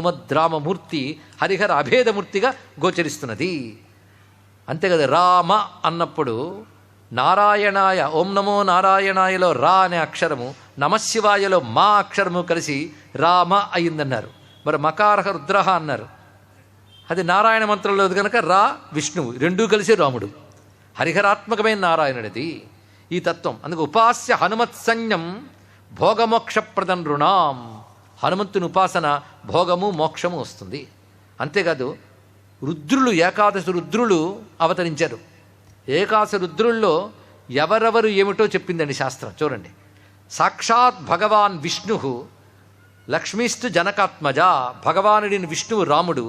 హనుమద్రామమూర్తి హరిహర అభేదమూర్తిగా గోచరిస్తున్నది. అంతే కదా. రామ అన్నప్పుడు నారాయణాయ, ఓం నమో నారాయణాయలో రా అనే అక్షరము, నమశివాయలో మా అక్షరము కలిసి రామ అయిందన్నారు. మరి మకారహ రుద్రహ అన్నారు, అది నారాయణ మంత్రంలో కనుక రా విష్ణువు, రెండూ కలిసి రాముడు. హరిహరాత్మకమైన నారాయణుడిది ఈ తత్వం. అందుకు ఉపాస్య హనుమత్సంజ్ఞం భోగమోక్షప్రదం రుణాం. హనుమంతుని ఉపాసన భోగము మోక్షము వస్తుంది. అంతేకాదు రుద్రులు, ఏకాదశి రుద్రులు అవతరించారు. ఏకాదశి రుద్రుల్లో ఎవరెవరు ఏమిటో చెప్పిందండి శాస్త్రం. చూడండి, సాక్షాత్ భగవాన్ విష్ణు, లక్ష్మీస్తు జనకాత్మజ. భగవానుడిని విష్ణువు రాముడు,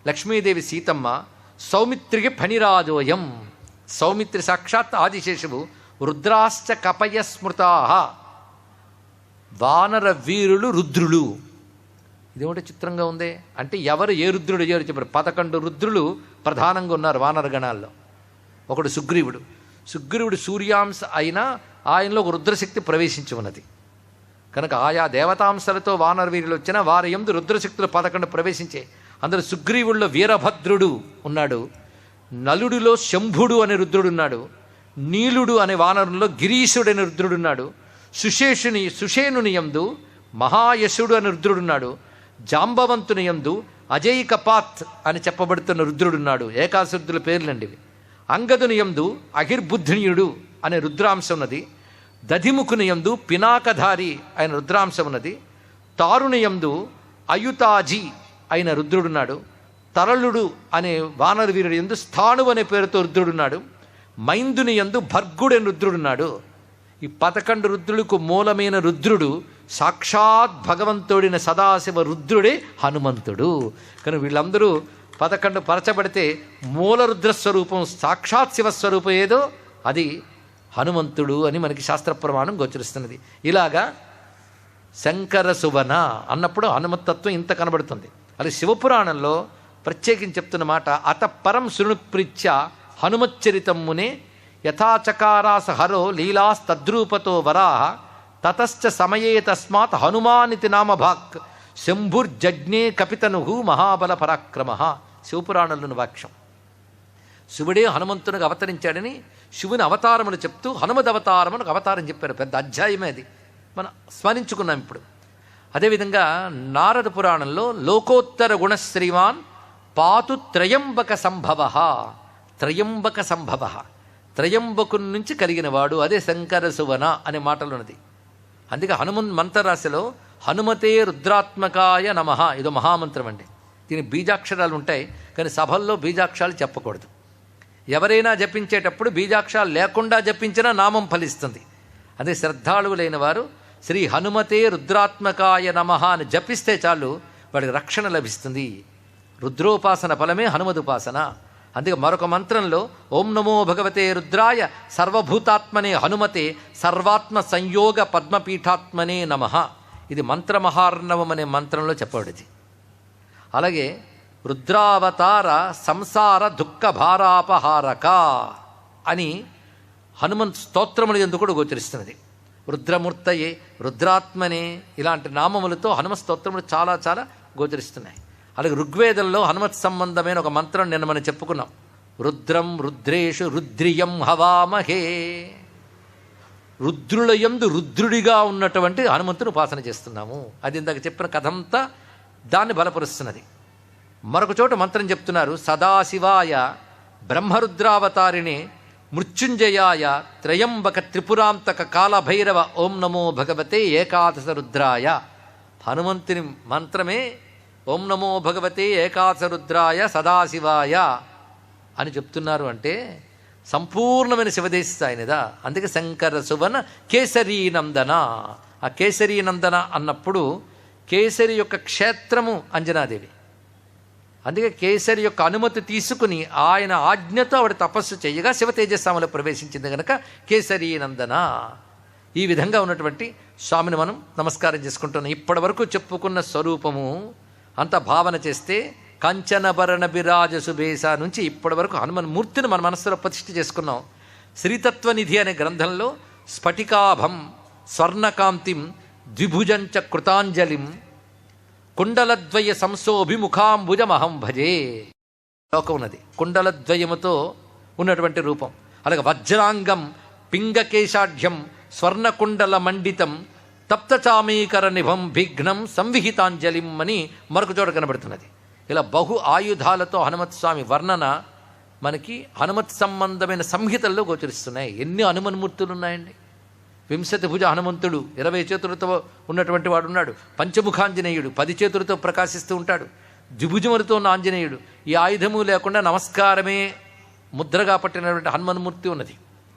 లక్ష్మీదేవి సీతమ్మ, సౌమిత్రికి ఫణిరాజోయం. సౌమిత్రి సాక్షాత్ ఆదిశేషువు, రుద్రాశ్చ కపయ స్మృతా. వానర వీరులు రుద్రులు. ఇదేమిటో చిత్రంగా ఉంది. అంటే ఎవరు ఏ రుద్రుడు ఎవరు చెప్పారు? 11 రుద్రులు ప్రధానంగా ఉన్నారు వానర గణాల్లో. ఒకడు సుగ్రీవుడు. సుగ్రీవుడు సూర్యాంశ అయినా ఆయనలో ఒక రుద్రశక్తి ప్రవేశించి ఉన్నది కనుక ఆయా దేవతాంశాలతో వానర వీరులు వచ్చినా వారి యందు రుద్రశక్తులు 11 ప్రవేశించే. అందులో సుగ్రీవుల్లో వీరభద్రుడు ఉన్నాడు, నలుడిలో శంభుడు అనే రుద్రుడు ఉన్నాడు, నీలుడు అనే వానరుల్లో గిరీశుడు అనే రుద్రుడున్నాడు, సుషేనుని యందు మహాయశుడు అనే రుద్రుడున్నాడు, జాంబవంతుని యందు అజయ్ కపాత్ అని చెప్పబడుతున్న రుద్రుడున్నాడు. ఏకాశరుద్రుల పేర్లండి ఇవి. అంగదుని యందు అహిర్బుద్ధినీయుడు అనే రుద్రాంశం ఉన్నది. దధిముఖుని యందు పినాకధారి అయిన రుద్రాంశం ఉన్నది. తారుని యందు అయుతాజీ అయిన రుద్రుడున్నాడు. తరళుడు అనే వానర వీరుడు యందు స్థాణు అనే పేరుతో రుద్రుడున్నాడు. మైందుని యందు భర్గుడైన రుద్రుడున్నాడు. ఈ 11 రుద్రులకు మూలమైన రుద్రుడు సాక్షాత్ భగవంతుడిన సదాశివ రుద్రుడే హనుమంతుడు. కానీ వీళ్ళందరూ 11 పరచబడితే మూల రుద్రస్వరూపం సాక్షాత్ శివస్వరూపం ఏదో అది హనుమంతుడు అని మనకి శాస్త్ర ప్రమాణం గోచరిస్తున్నది. ఇలాగా శంకర సువన అన్నప్పుడు హనుమతత్వం ఇంత కనబడుతుంది. అది శివపురాణంలో ప్రత్యేకించి చెప్తున్న మాట, అత పరం శృణుప్రీత్య హనుమచ్చరితం మునే యథాచకారాస హరో లీలాస్తద్రూపతో వరాహ తతశ్చ సమయే తస్మాత్ హనుమానితి నామభాక్ శంభుర్జజ్ఞే కపితను మహాబల పరాక్రమ. శివపురాణంలోని వాక్యం. శివుడే హనుమంతునికి అవతరించాడని శివుని అవతారములు చెప్తూ హనుమద్ అవతారమునకు అవతారం చెప్పారు. పెద్ద అధ్యాయమే అది, మనం స్మరించుకున్నాం ఇప్పుడు. అదేవిధంగా నారద పురాణంలో లోకోత్తర గుణశ్రీమాన్ పాతు త్రయంబక సంభవ. త్రయంబక సంభవ, త్రయంబకుని నుంచి కలిగినవాడు, అదే శంకర సువన అనే మాటలు ఉన్నది. అందుకే హనుమన్ మంత్రరాశిలో హనుమతే రుద్రాత్మకాయ నమః ఇదో మహామంత్రం అండి. దీని బీజాక్షరాలు ఉంటాయి, కానీ సభల్లో బీజాక్షరాలు చెప్పకూడదు. ఎవరైనా జపించేటప్పుడు బీజాక్షరాలు లేకుండా జపించినా నామం ఫలిస్తుంది. అదే శ్రద్ధాళువులైన వారు శ్రీ హనుమతే రుద్రాత్మకాయ నమః అని జపిస్తే చాలు, వాడికి రక్షణ లభిస్తుంది. రుద్రోపాసన ఫలమే హనుమదుపాసన. అందుకే మరొక మంత్రంలో ఓం నమో భగవతే రుద్రాయ సర్వభూతాత్మనే హనుమతే సర్వాత్మ సంయోగ పద్మపీఠాత్మనే నమః. ఇది మంత్రమహార్ణవం అనే మంత్రంలో చెప్పబడింది. అలాగే రుద్రావతార సంసార దుఃఖ భారాపహారక అని హనుమంత్ స్తోత్రములు ఎందుకు కూడా గోచరిస్తున్నది. రుద్రమూర్తయే, రుద్రాత్మనే ఇలాంటి నామములతో హనుమ స్తోత్రములు చాలా చాలా గోచరిస్తున్నాయి. అలాగే ఋగ్వేదంలో హనుమత్ సంబంధమైన ఒక మంత్రం నిన్న మనం చెప్పుకున్నాం. రుద్రం రుద్రేషు రుద్రియం హవామహే. రుద్రులయందు రుద్రుడిగా ఉన్నటువంటి హనుమంతుని ఉపాసన చేస్తున్నాము. అది ఇందాక చెప్పిన కథంతా దాన్ని బలపరుస్తున్నది. మరొక చోట మంత్రం చెప్తున్నారు, సదాశివాయ బ్రహ్మరుద్రావతారిణే మృత్యుంజయాయ త్రయంబక త్రిపురాంతక కాలభైరవ ఓం నమో భగవతే ఏకాదశ రుద్రాయ. హనుమంతుని మంత్రమే ఓం నమో భగవతే ఏకాదశ రుద్రాయ సదాశివాయ అని చెప్తున్నారు. అంటే సంపూర్ణమైన శివదేశ స్థాయినిదా. అందుకే శంకర సువన కేసరీనందన. ఆ కేసరీనందన అన్నప్పుడు కేసరి యొక్క క్షేత్రము అంజనాదేవి. అందుకే కేసరి యొక్క అనుమతి తీసుకుని ఆయన ఆజ్ఞతో ఆవిడ తపస్సు చేయగా శివ తేజస్సాములో ప్రవేశించింది కనుక కేసరీనందన. ఈ విధంగా ఉన్నటువంటి స్వామిని మనం నమస్కారం చేసుకుంటున్నాం. ఇప్పటి వరకు చెప్పుకున్న స్వరూపము అంత భావన చేస్తే కంచనభరణ బిరాజ సుభేశ నుంచి ఇప్పటి వరకు హనుమన్ మూర్తిని మన మనస్సులో ప్రతిష్ఠ చేసుకున్నాం. శ్రీతత్వనిధి అనే గ్రంథంలో స్ఫటికాభం స్వర్ణకాంతిం ద్విభుజంచ కృతాంజలిం కుండలద్వయ సంశోభిముఖాంబుజమహం భజే. లోకం ఉన్నది కుండలద్వయముతో ఉన్నటువంటి రూపం. అలాగే వజ్రాంగం పింగకేశాఢ్యం స్వర్ణకుండల మండితం తప్తచామీకర నిభం విఘ్నం సంవిహితాంజలిం అని మరొక చోట కనబడుతున్నది. ఇలా బహు ఆయుధాలతో హనుమత్ స్వామి వర్ణన మనకి హనుమత్ సంబంధమైన సంహితల్లో గోచరిస్తున్నాయి. ఎన్ని హనుమన్మూర్తులు ఉన్నాయండి. వింశతి భుజ హనుమంతుడు 20 చేతులతో ఉన్నటువంటి వాడు ఉన్నాడు. పంచముఖాంజనేయుడు 10 చేతులతో ప్రకాశిస్తూ ఉంటాడు. ద్విభుజములతో ఉన్న ఆంజనేయుడు. ఈ ఆయుధము లేకుండా నమస్కారమే ముద్రగా పట్టినటువంటి హనుమన్మూర్తి ఉన్నది.